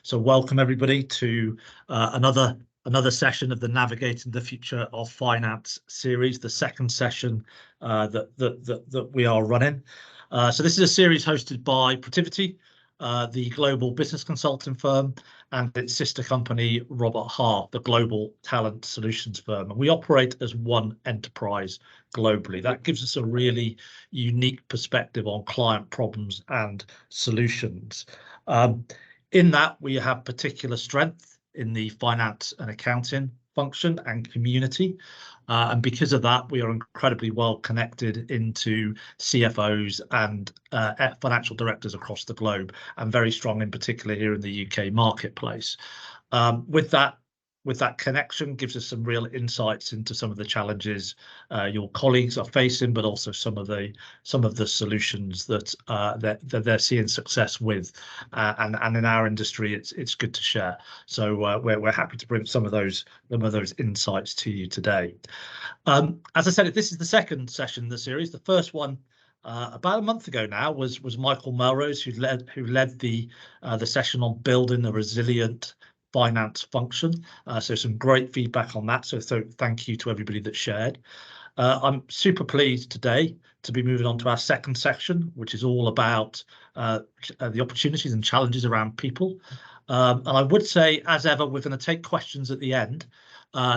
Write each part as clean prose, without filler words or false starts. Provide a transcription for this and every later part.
So welcome everybody to another session of the Navigating the Future of Finance series, the second session that we are running. So this is a series hosted by Protiviti, the global business consulting firm, and its sister company, Robert Half, the global talent solutions firm. And we operate as one enterprise globally. That gives us a really unique perspective on client problems and solutions. In that, we have particular strength in the finance and accounting function and community. And because of that, we are incredibly well connected into CFOs and financial directors across the globe, and very strong in particular here in the UK marketplace. With that connection gives us some real insights into some of the challenges your colleagues are facing, but also some of the solutions that they're seeing success with, and in our industry, it's good to share. So we're happy to bring some of those insights to you today. As I said, this is the second session in the series. The first one, about a month ago now, was Michael Melrose, who led the session on building a resilient finance function. So some great feedback on that. So thank you to everybody that shared. I'm super pleased today to be moving on to our second section, which is all about the opportunities and challenges around people. And I would say, as ever, we're going to take questions at the end.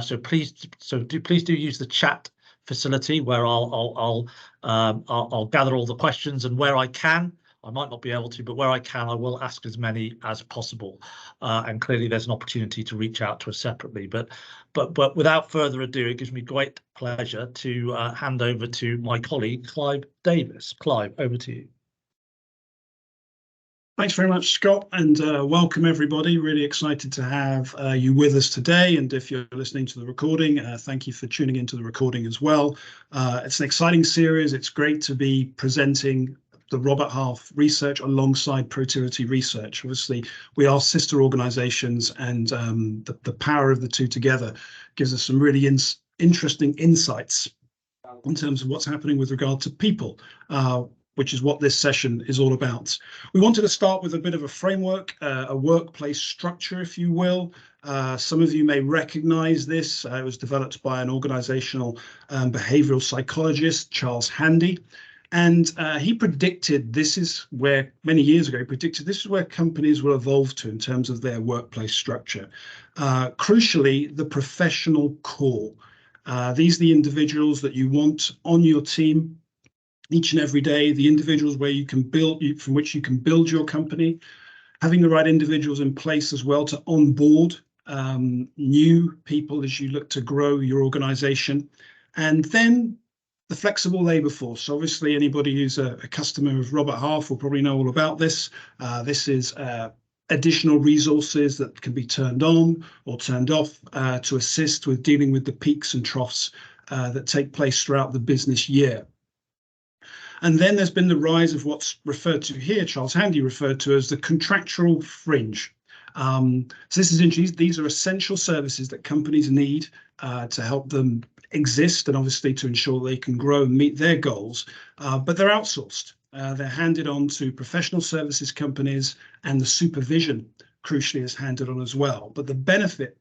So please do use the chat facility where I'll gather all the questions, and where I can, I might not be able to, but where I can, I will ask as many as possible. And clearly, there's an opportunity to reach out to us separately. But without further ado, it gives me great pleasure to hand over to my colleague, Clive Davis. Clive, over to you. Thanks very much, Scott, and welcome everybody. Really excited to have you with us today. And if you're listening to the recording, thank you for tuning into the recording as well. It's an exciting series. It's great to be presenting the Robert Half research alongside Protiviti research. Obviously, we are sister organisations, and the power of the two together gives us some really interesting insights in terms of what's happening with regard to people, which is what this session is all about. We wanted to start with a bit of a framework, a workplace structure, if you will. Some of you may recognise this. It was developed by an organisational behavioural psychologist, Charles Handy. And he predicted many years ago, this is where companies will evolve to in terms of their workplace structure. Crucially, the professional core. These are the individuals that you want on your team each and every day, the individuals from which you can build your company, having the right individuals in place as well to onboard new people as you look to grow your organization. And then the flexible labour force. So obviously, anybody who's a customer of Robert Half will probably know all about this. This is additional resources that can be turned on or turned off to assist with dealing with the peaks and troughs that take place throughout the business year. And then there's been the rise of what's referred to here, Charles Handy referred to as the contractual fringe. So this is interesting. These are essential services that companies need to help them exist, and obviously to ensure they can grow and meet their goals, but they're outsourced. They're handed on to professional services companies, and the supervision, crucially, is handed on as well. But the benefit,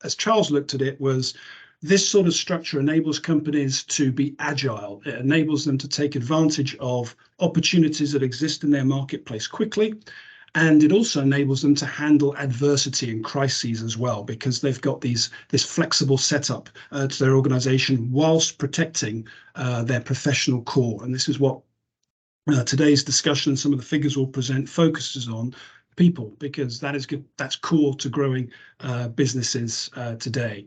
as Charles looked at it, was this sort of structure enables companies to be agile. It enables them to take advantage of opportunities that exist in their marketplace quickly. And it also enables them to handle adversity and crises as well, because they've got this flexible setup to their organization whilst protecting their professional core. And this is what today's discussion, some of the figures we'll present, focuses on people, because that is good. That's core to growing businesses today.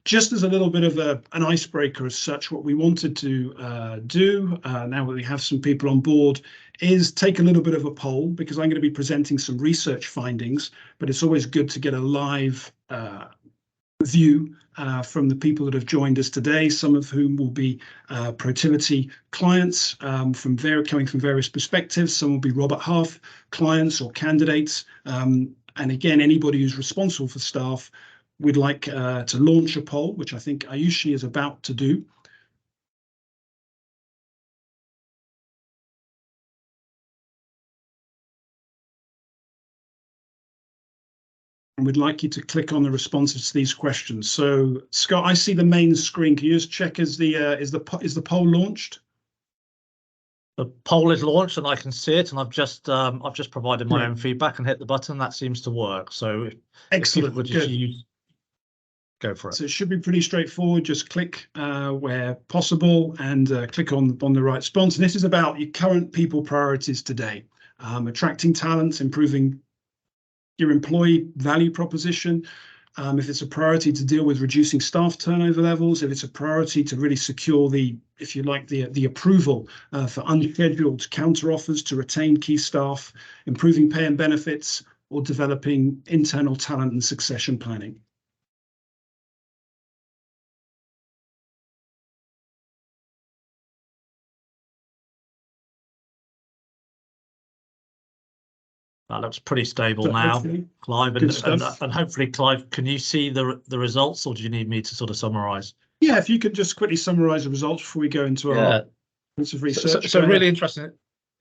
Just as a little bit of an icebreaker as such, what we wanted to do, now that we have some people on board, is take a little bit of a poll, because I'm going to be presenting some research findings, but it's always good to get a live view from the people that have joined us today, some of whom will be Protiviti clients coming from various perspectives. Some will be Robert Half clients or candidates. And again, anybody who's responsible for staff, we'd like to launch a poll, which I think Ayushi is about to do. and we'd like you to click on the responses to these questions. So, Scott, I see the main screen. Can you just check is the poll launched? The poll is launched and I can see it, and I've just provided my own feedback and hit the button. That seems to work. So excellent, if people would just go for it. So it should be pretty straightforward. Just click where possible and click on the right response. And this is about your current people priorities today. Attracting talents, improving your employee value proposition. If it's a priority to deal with reducing staff turnover levels, if it's a priority to really secure the approval for unscheduled counter offers to retain key staff, improving pay and benefits, or developing internal talent and succession planning. That looks pretty stable now, Clive, and hopefully, Clive, can you see the results, or do you need me to sort of summarise? Yeah, if you could just quickly summarise the results before we go into our points of research. So really interesting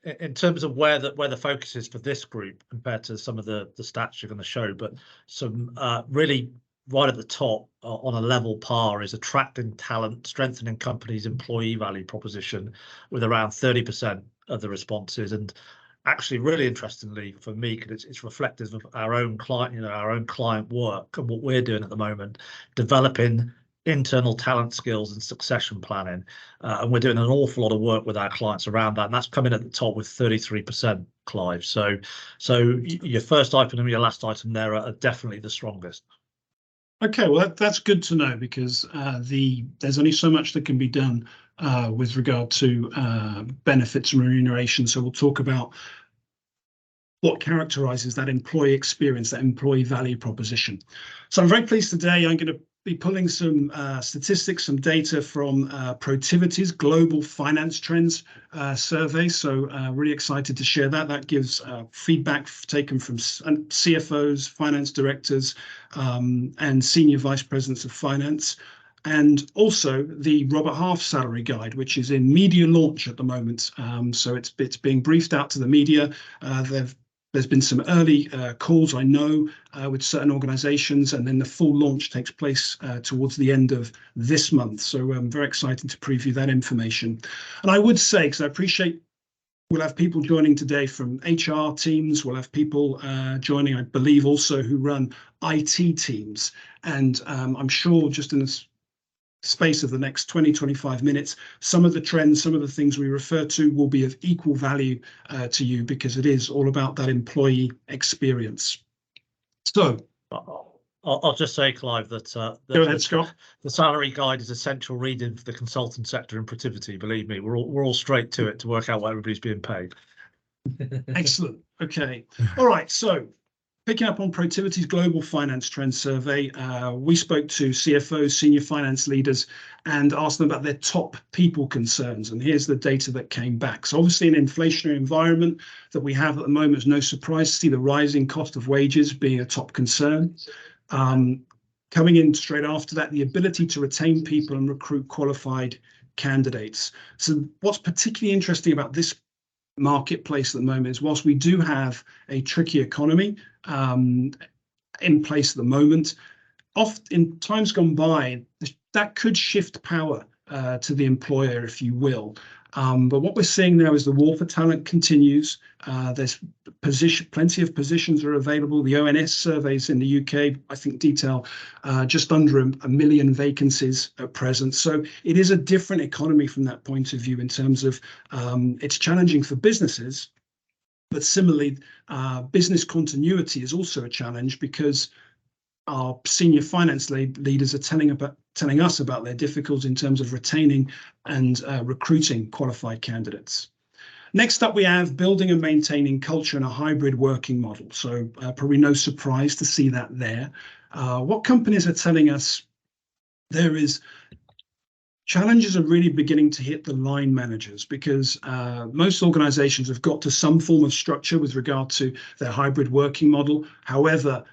in terms of where the focus is for this group compared to some of the stats you're going to show, but some really right at the top on a level par is attracting talent, strengthening companies' employee value proposition, with around 30% of the responses. And actually, really interestingly for me, because it's reflective of our own client, our own client work and what we're doing at the moment, developing internal talent skills and succession planning, and we're doing an awful lot of work with our clients around that, and that's coming at the top with 33%, Clive. So your first item and your last item there are definitely the strongest. Okay, well that's good to know, because there's only so much that can be done with regard to benefits and remuneration. So we'll talk about what characterises that employee experience, that employee value proposition. So I'm very pleased today. I'm going to be pulling some statistics, some data from Protiviti's Global Finance Trends survey. So really excited to share that. That gives feedback taken from CFOs, finance directors, and senior vice presidents of finance. And also the Robert Half salary guide, which is in media launch at the moment. So it's being briefed out to the media. There's been some early calls, I know, with certain organisations, and then the full launch takes place towards the end of this month. So I'm very excited to preview that information. And I would say, because I appreciate we'll have people joining today from HR teams, we'll have people joining, I believe, also who run IT teams. And I'm sure just in this space of the next 20-25 minutes, some of the trends, some of the things we refer to will be of equal value to you, because it is all about that employee experience. So I'll just say, Clive, that go ahead, Scott. The salary guide is essential reading for the consultant sector in Protiviti. Believe me, we're all straight to it to work out what everybody's being paid. Excellent. Okay. All right. So picking up on Protiviti's Global Finance Trends survey, we spoke to CFOs, senior finance leaders, and asked them about their top people concerns. And here's the data that came back. So obviously, an inflationary environment that we have at the moment is no surprise to see the rising cost of wages being a top concern. Coming in straight after that, the ability to retain people and recruit qualified candidates. So what's particularly interesting about this marketplace at the moment is, whilst we do have a tricky economy in place at the moment, oft in times gone by, that could shift power to the employer, if you will. But what we're seeing now is the war for talent continues. There's plenty of positions are available. The ONS surveys in the UK, I think, detail just under a million vacancies at present. So it is a different economy from that point of view, in terms of it's challenging for businesses, but similarly, business continuity is also a challenge, because our senior finance leaders are telling us about their difficulties in terms of retaining and recruiting qualified candidates. Next up, we have building and maintaining culture in a hybrid working model. So probably no surprise to see that there. What companies are telling us, there is challenges are really beginning to hit the line managers, because most organizations have got to some form of structure with regard to their hybrid working model. However,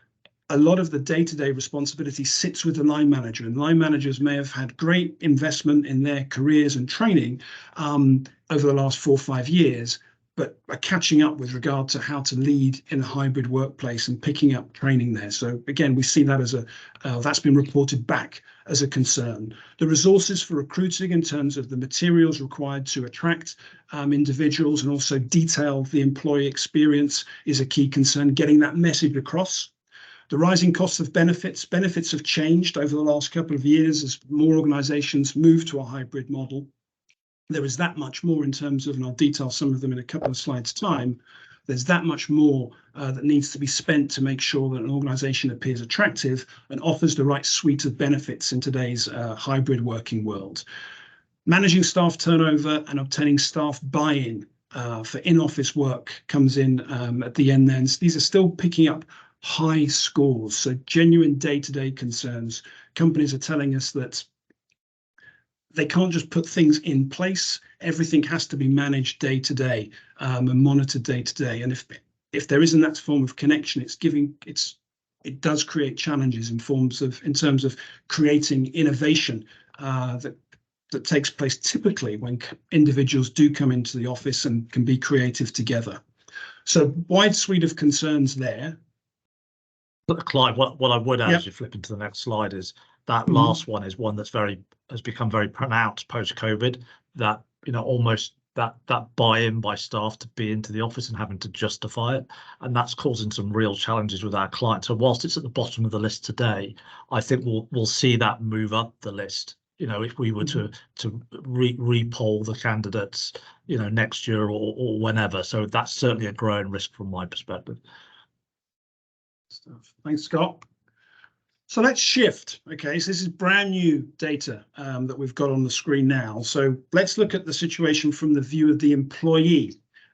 a lot of the day-to-day responsibility sits with the line manager, and line managers may have had great investment in their careers and training over the last 4 or 5 years, but are catching up with regard to how to lead in a hybrid workplace and picking up training there. So again, we see that as that's been reported back as a concern. The resources for recruiting in terms of the materials required to attract individuals and also detail the employee experience is a key concern, getting that message across. The rising costs of benefits have changed over the last couple of years as more organizations move to a hybrid model. There is that much more in terms of, and I'll detail some of them in a couple of slides' time, there's that much more that needs to be spent to make sure that an organization appears attractive and offers the right suite of benefits in today's hybrid working world. Managing staff turnover and obtaining staff buy-in for in-office work comes in at the end then. So these are still picking up high scores, so genuine day-to-day concerns. Companies are telling us that they can't just put things in place. Everything has to be managed day to day and monitored day to day. And if there isn't that form of connection, it does create challenges in terms of creating innovation that takes place typically when individuals do come into the office and can be creative together. So wide suite of concerns there. Clive, what I would add as you flip into the next slide is that last one is one that's has become very pronounced post-COVID, that almost that buy-in by staff to be into the office and having to justify it, and that's causing some real challenges with our clients. So whilst it's at the bottom of the list today, I think we'll see that move up the list. If we were to re-poll the candidates, next year or whenever. So that's certainly a growing risk from my perspective. Thanks, Scott. So let's shift. Okay, so this is brand new data that we've got on the screen now. So let's look at the situation from the view of the employee.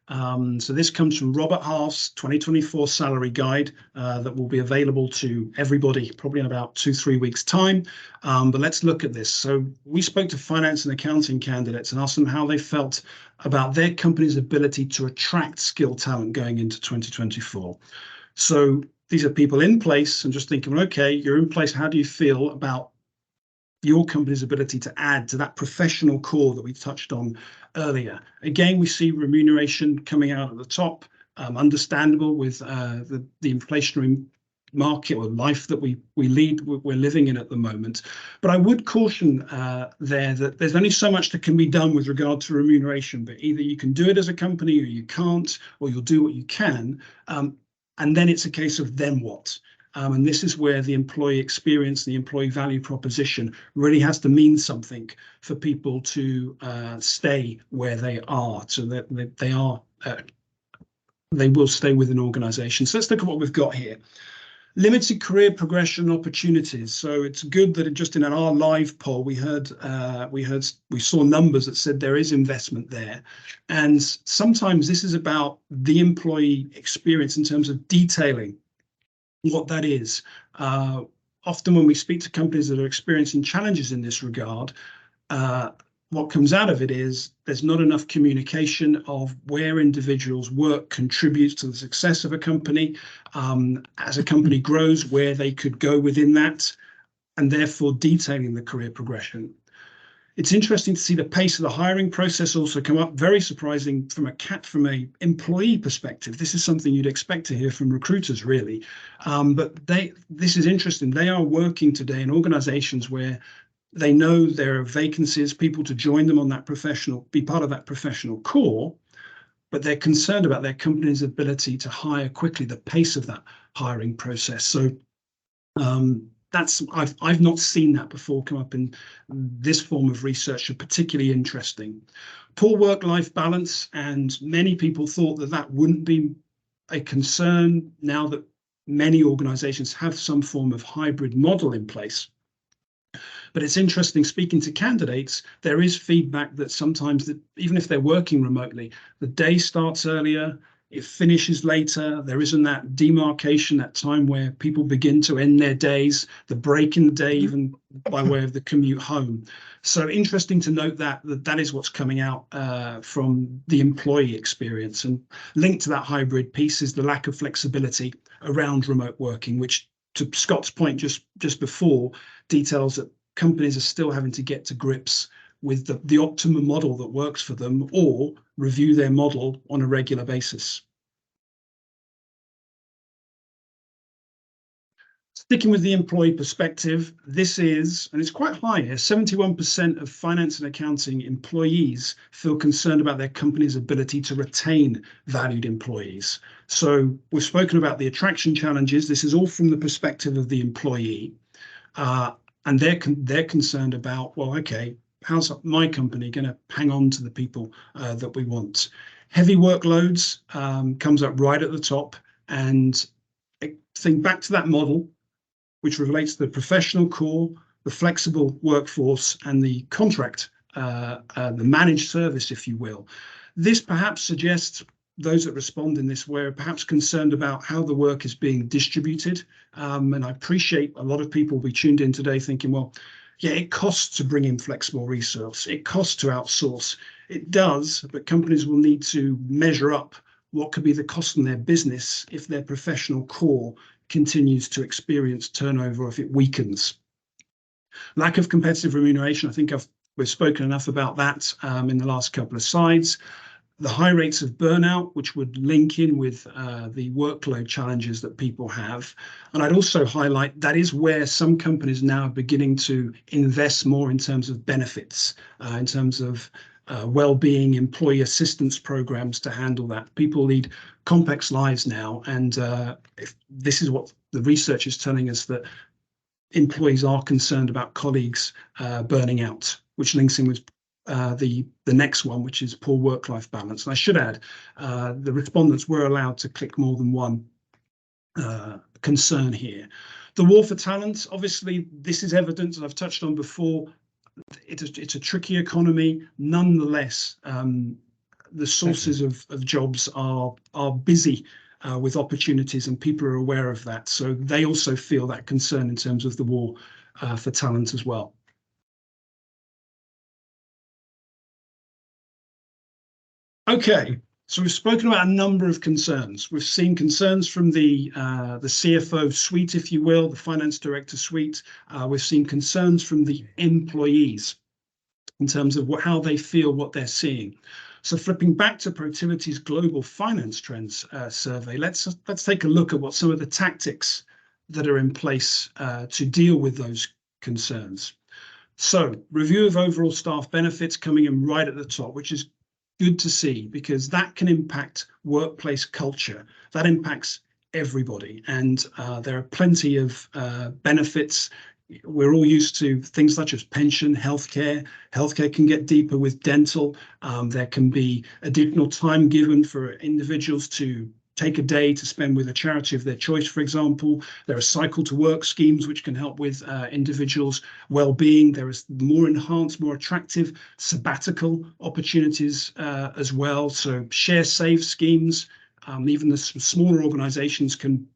So this comes from Robert Half's 2024 salary guide that will be available to everybody probably in about 2-3 weeks' time. But let's look at this. So we spoke to finance and accounting candidates and asked them how they felt about their company's ability to attract skilled talent going into 2024. So these are people in place and just thinking, okay, you're in place. How do you feel about your company's ability to add to that professional core that we touched on earlier? Again, we see remuneration coming out at the top, understandable with the inflationary market or life that we're living in at the moment. But I would caution there that there's only so much that can be done with regard to remuneration, but either you can do it as a company or you can't, or you'll do what you can. And then it's a case of then what? And this is where the employee experience, the employee value proposition really has to mean something for people to stay where they are, so that they will stay with an organization. So let's look at what we've got here. Limited career progression opportunities. So it's good that just in our live poll, we saw numbers that said there is investment there. And sometimes this is about the employee experience in terms of detailing what that is. Often when we speak to companies that are experiencing challenges in this regard, what comes out of it is there's not enough communication of where individuals' work contributes to the success of a company, as a company grows, where they could go within that, and therefore detailing the career progression. It's interesting to see the pace of the hiring process also come up. Very surprising from a employee perspective. This is something you'd expect to hear from recruiters, really. But this is interesting. They are working today in organizations where they know there are vacancies, people to join them on that be part of that professional core, but they're concerned about their company's ability to hire quickly, the pace of that hiring process. So I've not seen that before come up in this form of research, and particularly interesting. Poor work-life balance, and many people thought that wouldn't be a concern now that many organizations have some form of hybrid model in place. But it's interesting, speaking to candidates, there is feedback that sometimes even if they're working remotely, the day starts earlier, it finishes later. There isn't that demarcation, that time where people begin to end their days, the break in the day, even by way of the commute home. So interesting to note that is what's coming out from the employee experience. And linked to that hybrid piece is the lack of flexibility around remote working, which, to Scott's point just before, details that companies are still having to get to grips with the optimum model that works for them, or review their model on a regular basis. Sticking with the employee perspective, this is, and it's quite high here, 71% of finance and accounting employees feel concerned about their company's ability to retain valued employees. So we've spoken about the attraction challenges. This is all from the perspective of the employee. And they're concerned about, well, okay, how's my company going to hang on to the people that we want? Heavy workloads comes up right at the top. And think back to that model, which relates to the professional core, the flexible workforce, and the contract, the managed service, if you will. This perhaps suggests those that respond in this way are perhaps concerned about how the work is being distributed. And I appreciate a lot of people will be tuned in today thinking, well, yeah, it costs to bring in flexible resource. It costs to outsource. It does, but companies will need to measure up what could be the cost in their business if their professional core continues to experience turnover, or if it weakens. Lack of competitive remuneration, I think we've spoken enough about that in the last couple of slides. The high rates of burnout, which would link in with the workload challenges that people have. And I'd also highlight that is where some companies now are beginning to invest more in terms of benefits, in terms of well-being, employee assistance programs to handle that. People lead complex lives now, and if this is what the research is telling us, that employees are concerned about colleagues burning out, which links in with the next one, which is poor work-life balance. And I should add, the respondents were allowed to click more than one concern here. The war for talent, obviously, this is evidence, as I've touched on before. It's a tricky economy. Nonetheless, the sources of jobs are busy with opportunities, and people are aware of that. So they also feel that concern in terms of the war for talent as well. Okay, so we've spoken about a number of concerns. We've seen concerns from the CFO suite, if you will, the finance director suite. We've seen concerns from the employees in terms of how they feel, what they're seeing. So flipping back to Protiviti's Global Finance Trends survey, let's take a look at what some of the tactics that are in place to deal with those concerns. So review of overall staff benefits coming in right at the top, which is good to see, because that can impact workplace culture. That impacts everybody, and there are plenty of benefits. We're all used to things such as pension, healthcare. Healthcare can get deeper with dental. There can be additional time given for individuals to take a day to spend with a charity of their choice, for example. There are cycle to work schemes which can help with individuals' well-being. There is more enhanced, more attractive sabbatical opportunities as well. So share save schemes, even the smaller organizations can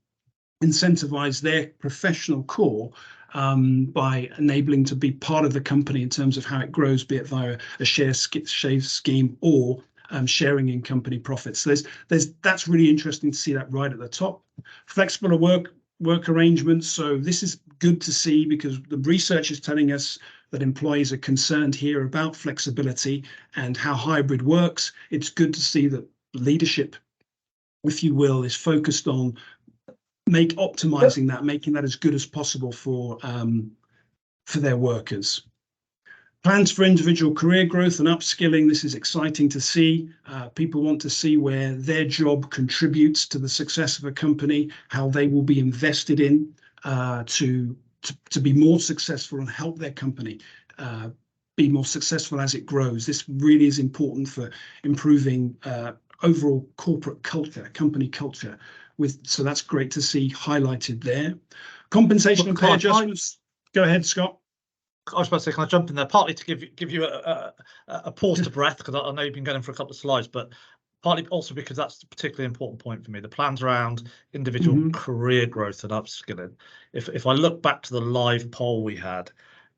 incentivize their professional core by enabling to be part of the company in terms of how it grows, be it via a share scheme or sharing in company profits. So that's really interesting to see that right at the top. Flexible work arrangements. So this is good to see, because the research is telling us that employees are concerned here about flexibility and how hybrid works. It's good to see that leadership, if you will, is focused on optimizing that, making that as good as possible for their workers. Plans for individual career growth and upskilling. This is exciting to see. People want to see where their job contributes to the success of a company, how they will be invested in to be more successful and help their company be more successful as it grows. This really is important for improving overall corporate culture, company culture. So that's great to see highlighted there. Compensation and pay adjustments. Go ahead, Scott. I was about to say, can I jump in there? Partly to give you a pause to breath, because I know you've been going for a couple of slides, but partly also because that's a particularly important point for me. The plans around individual career growth and upskilling. If I look back to the live poll we had,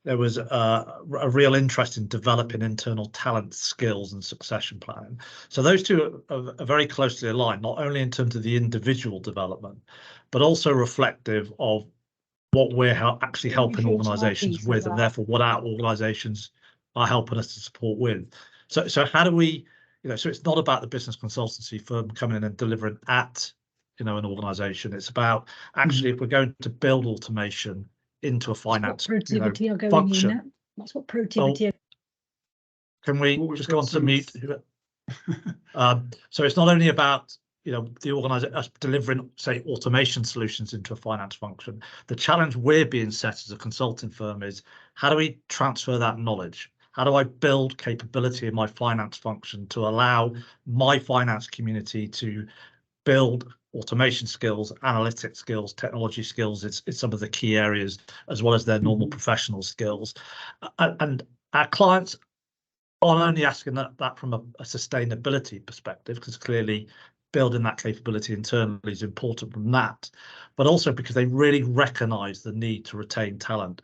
there was a real interest in developing internal talent skills and succession planning. So those two are very closely aligned, not only in terms of the individual development, but also reflective of what we're actually helping organisations with, and therefore what our organisations are helping us to support with. So how do we so it's not about the business consultancy firm coming in and delivering at, an organization. It's about actually, if we're going to build automation into a finance, Protiviti are going function. in now. That's what Protiviti. Can we just go on to mute? So it's not only about the organization us delivering, say, automation solutions into a finance function. The challenge we're being set as a consulting firm is, how do we transfer that knowledge? How do I build capability in my finance function to allow my finance community to build automation skills, analytics skills, technology skills? It's some of the key areas, as well as their normal professional skills. And our clients aren't only asking that from a sustainability perspective, because clearly building that capability internally is important from that, but also because they really recognise the need to retain talent.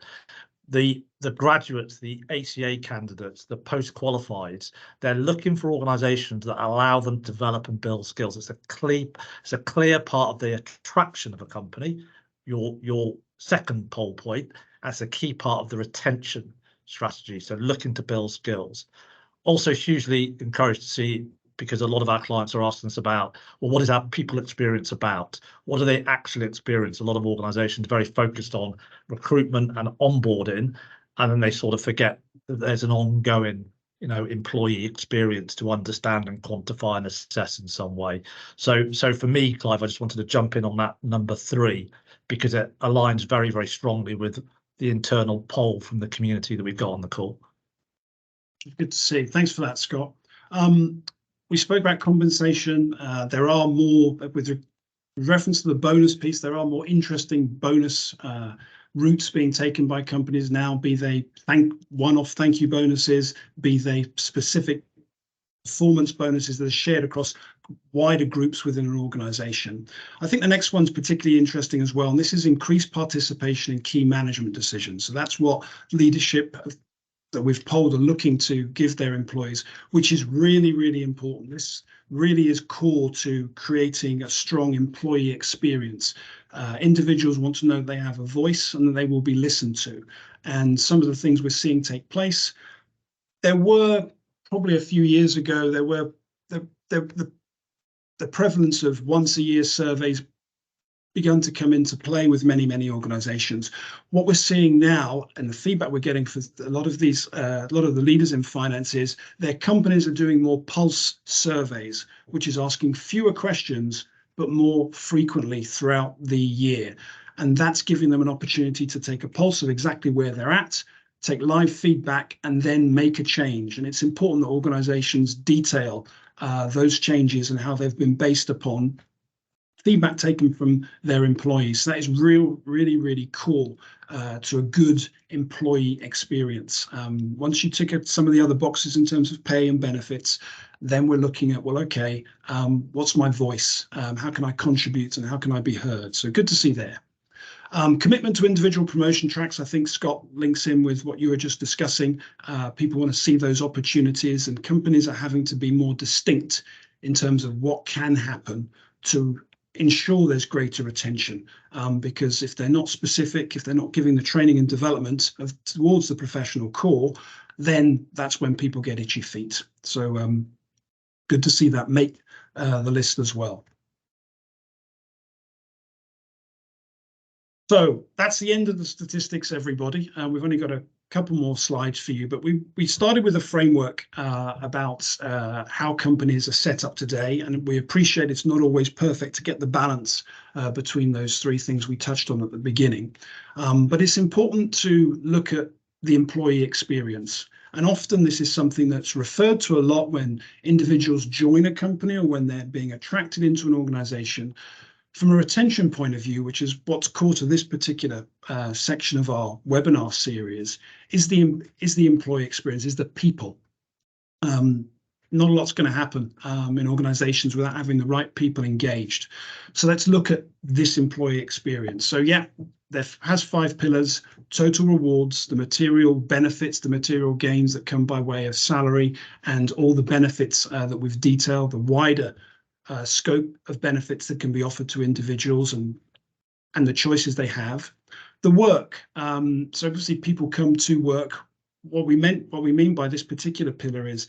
The graduates, the ACA candidates, the post-qualifieds, they're looking for organisations that allow them to develop and build skills. It's a clear part of the attraction of a company. Your second poll point, that's a key part of the retention strategy. So looking to build skills. Also hugely encouraged to see, because a lot of our clients are asking us about, well, what is our people experience about? What do they actually experience? A lot of organisations are very focused on recruitment and onboarding, and then they sort of forget that there's an ongoing, employee experience to understand and quantify and assess in some way. So for me, Clive, I just wanted to jump in on that number 3, because it aligns very, very strongly with the internal poll from the community that we've got on the call. Good to see. Thanks for that, Scott. We spoke about compensation. There are more, with reference to the bonus piece, there are more interesting bonus routes being taken by companies now, be they one-off thank you bonuses, be they specific performance bonuses that are shared across wider groups within an organisation. I think the next one's particularly interesting as well, and this is increased participation in key management decisions. So that's what leadership that we've polled are looking to give their employees, which is really, really important. This really is core to creating a strong employee experience. Individuals want to know they have a voice and that they will be listened to. And some of the things we're seeing take place, there were probably a few years ago, there were the prevalence of once-a-year surveys begun to come into play with many, many organizations. What we're seeing now, and the feedback we're getting for a lot of the leaders in finance, is their companies are doing more pulse surveys, which is asking fewer questions, but more frequently throughout the year. And that's giving them an opportunity to take a pulse of exactly where they're at, take live feedback, and then make a change. And it's important that organizations detail those changes and how they've been based upon feedback taken from their employees. So that is really, really cool to a good employee experience. Once you tick some of the other boxes in terms of pay and benefits, then we're looking at, well, okay, what's my voice? How can I contribute and how can I be heard? So good to see there. Commitment to individual promotion tracks, I think Scott links in with what you were just discussing. People want to see those opportunities, and companies are having to be more distinct in terms of what can happen to ensure there's greater retention, because if they're not specific, if they're not giving the training and development towards the professional core, then that's when people get itchy feet. So good to see that make the list as well. So that's the end of the statistics, everybody. We've only got a couple more slides for you, but we started with a framework about how companies are set up today, and we appreciate it's not always perfect to get the balance between those 3 things we touched on at the beginning. But it's important to look at the employee experience. And often this is something that's referred to a lot when individuals join a company or when they're being attracted into an organization. From a retention point of view, which is what's core to this particular section of our webinar series, is the employee experience, is the people. Not a lot's going to happen in organizations without having the right people engaged. So let's look at this employee experience. So yeah, there has 5 pillars: total rewards, the material benefits, the material gains that come by way of salary, and all the benefits that we've detailed, the wider scope of benefits that can be offered to individuals and the choices they have. The work, so obviously people come to work. What we mean by this particular pillar is,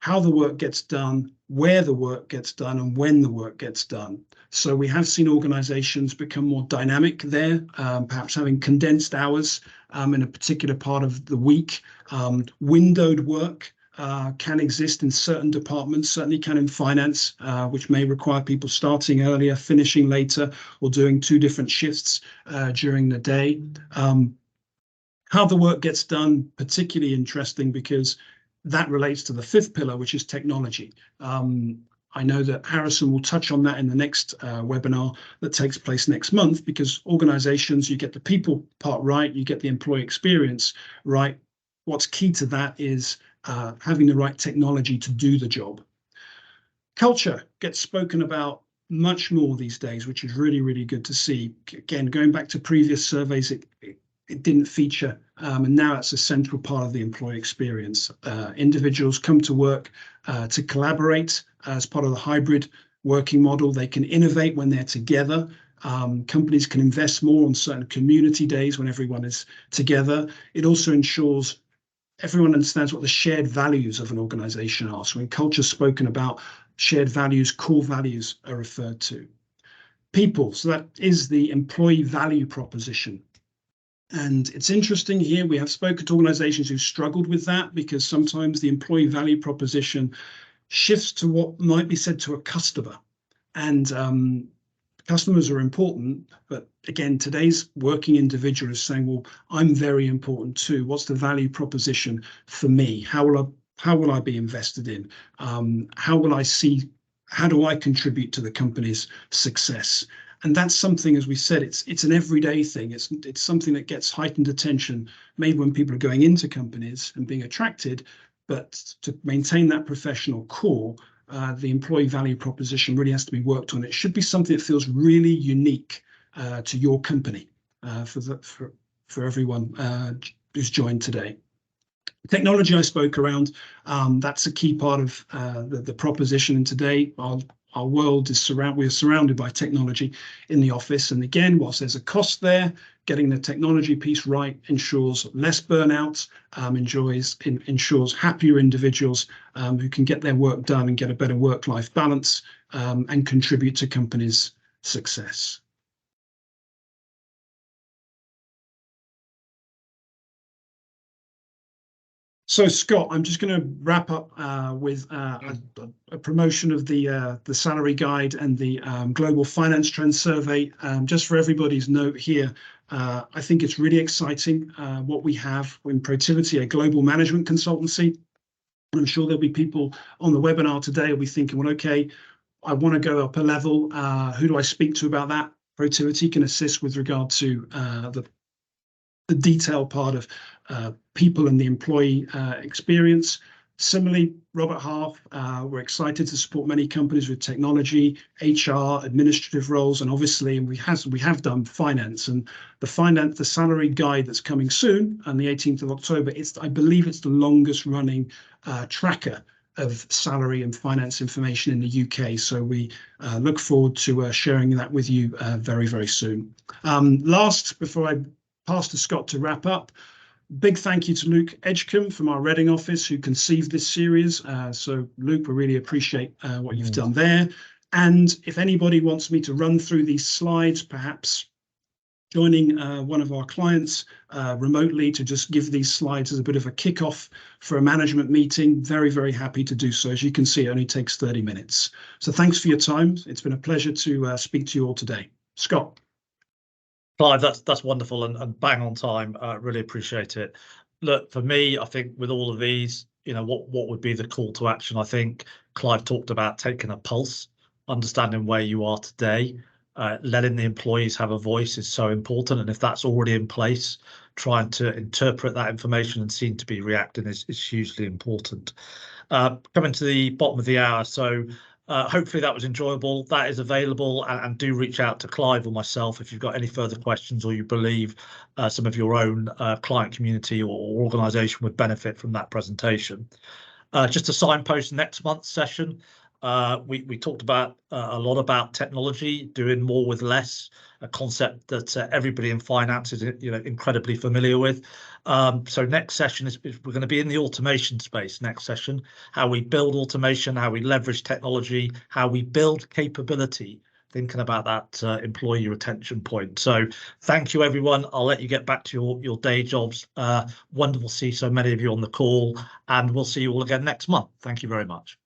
how the work gets done, where the work gets done, and when the work gets done. So we have seen organizations become more dynamic there, perhaps having condensed hours in a particular part of the week. Windowed work can exist in certain departments, certainly can in finance, which may require people starting earlier, finishing later, or doing 2 different shifts during the day. How the work gets done, particularly interesting because that relates to the 5th pillar, which is technology. I know that Harrison will touch on that in the next webinar that takes place next month, because organizations, you get the people part right, you get the employee experience right. What's key to that is having the right technology to do the job. Culture gets spoken about much more these days, which is really, really good to see. Again, going back to previous surveys, it didn't feature, and now it's a central part of the employee experience. Individuals come to work to collaborate as part of the hybrid working model. They can innovate when they're together. Companies can invest more on certain community days when everyone is together. It also ensures everyone understands what the shared values of an organization are. So when culture is spoken about, shared values, core values are referred to. People, so that is the employee value proposition. And it's interesting here, we have spoken to organizations who struggled with that, because sometimes the employee value proposition shifts to what might be said to a customer. And customers are important, but again, today's working individual is saying, well, I'm very important too. What's the value proposition for me? How will I be invested in? How do I contribute to the company's success? And that's something, as we said, it's an everyday thing. It's something that gets heightened attention, maybe when people are going into companies and being attracted, but to maintain that professional core, the employee value proposition really has to be worked on. It should be something that feels really unique to your company for everyone who's joined today. Technology I spoke around, that's a key part of the proposition. And today, our world is we're surrounded by technology in the office. And again, whilst there's a cost there, getting the technology piece right ensures less burnout, ensures happier individuals who can get their work done and get a better work-life balance and contribute to companies' success. So Scott, I'm just going to wrap up with a promotion of the salary guide and the Global Finance Trend Survey. Just for everybody's note here, I think it's really exciting what we have in Protiviti, a global management consultancy. And I'm sure there'll be people on the webinar today who'll be thinking, well, okay, I want to go up a level. Who do I speak to about that? Protiviti can assist with regard to the detailed part of people and the employee experience. Similarly, Robert Half, we're excited to support many companies with technology, HR, administrative roles, and obviously we have done finance. And the salary guide that's coming soon on the 18th of October, I believe it's the longest running tracker of salary and finance information in the UK. So we look forward to sharing that with you very, very soon. Last, before I pass to Scott to wrap up, big thank you to Luke Edgecombe from our Reading office who conceived this series. So Luke, we really appreciate what you've done there. And if anybody wants me to run through these slides, perhaps joining one of our clients remotely to just give these slides as a bit of a kickoff for a management meeting, very, very happy to do so. As you can see, it only takes 30 minutes. So thanks for your time. It's been a pleasure to speak to you all today. Scott. Clive, that's wonderful and bang on time. Really appreciate it. Look, for me, I think with all of these, what would be the call to action? I think Clive talked about taking a pulse, understanding where you are today, letting the employees have a voice is so important. And if that's already in place, trying to interpret that information and seem to be reacting is hugely important. Coming to the bottom of the hour, so hopefully that was enjoyable. That is available, and do reach out to Clive or myself if you've got any further questions or you believe some of your own client community or organisation would benefit from that presentation. Just to signpost next month's session, We talked about a lot about technology, doing more with less, a concept that everybody in finance is incredibly familiar with. So next session is we're going to be in the automation space. Next session, how we build automation, how we leverage technology, how we build capability, thinking about that employee retention point. So thank you, everyone. I'll let you get back to your day jobs. Wonderful to see so many of you on the call, and we'll see you all again next month. Thank you very much.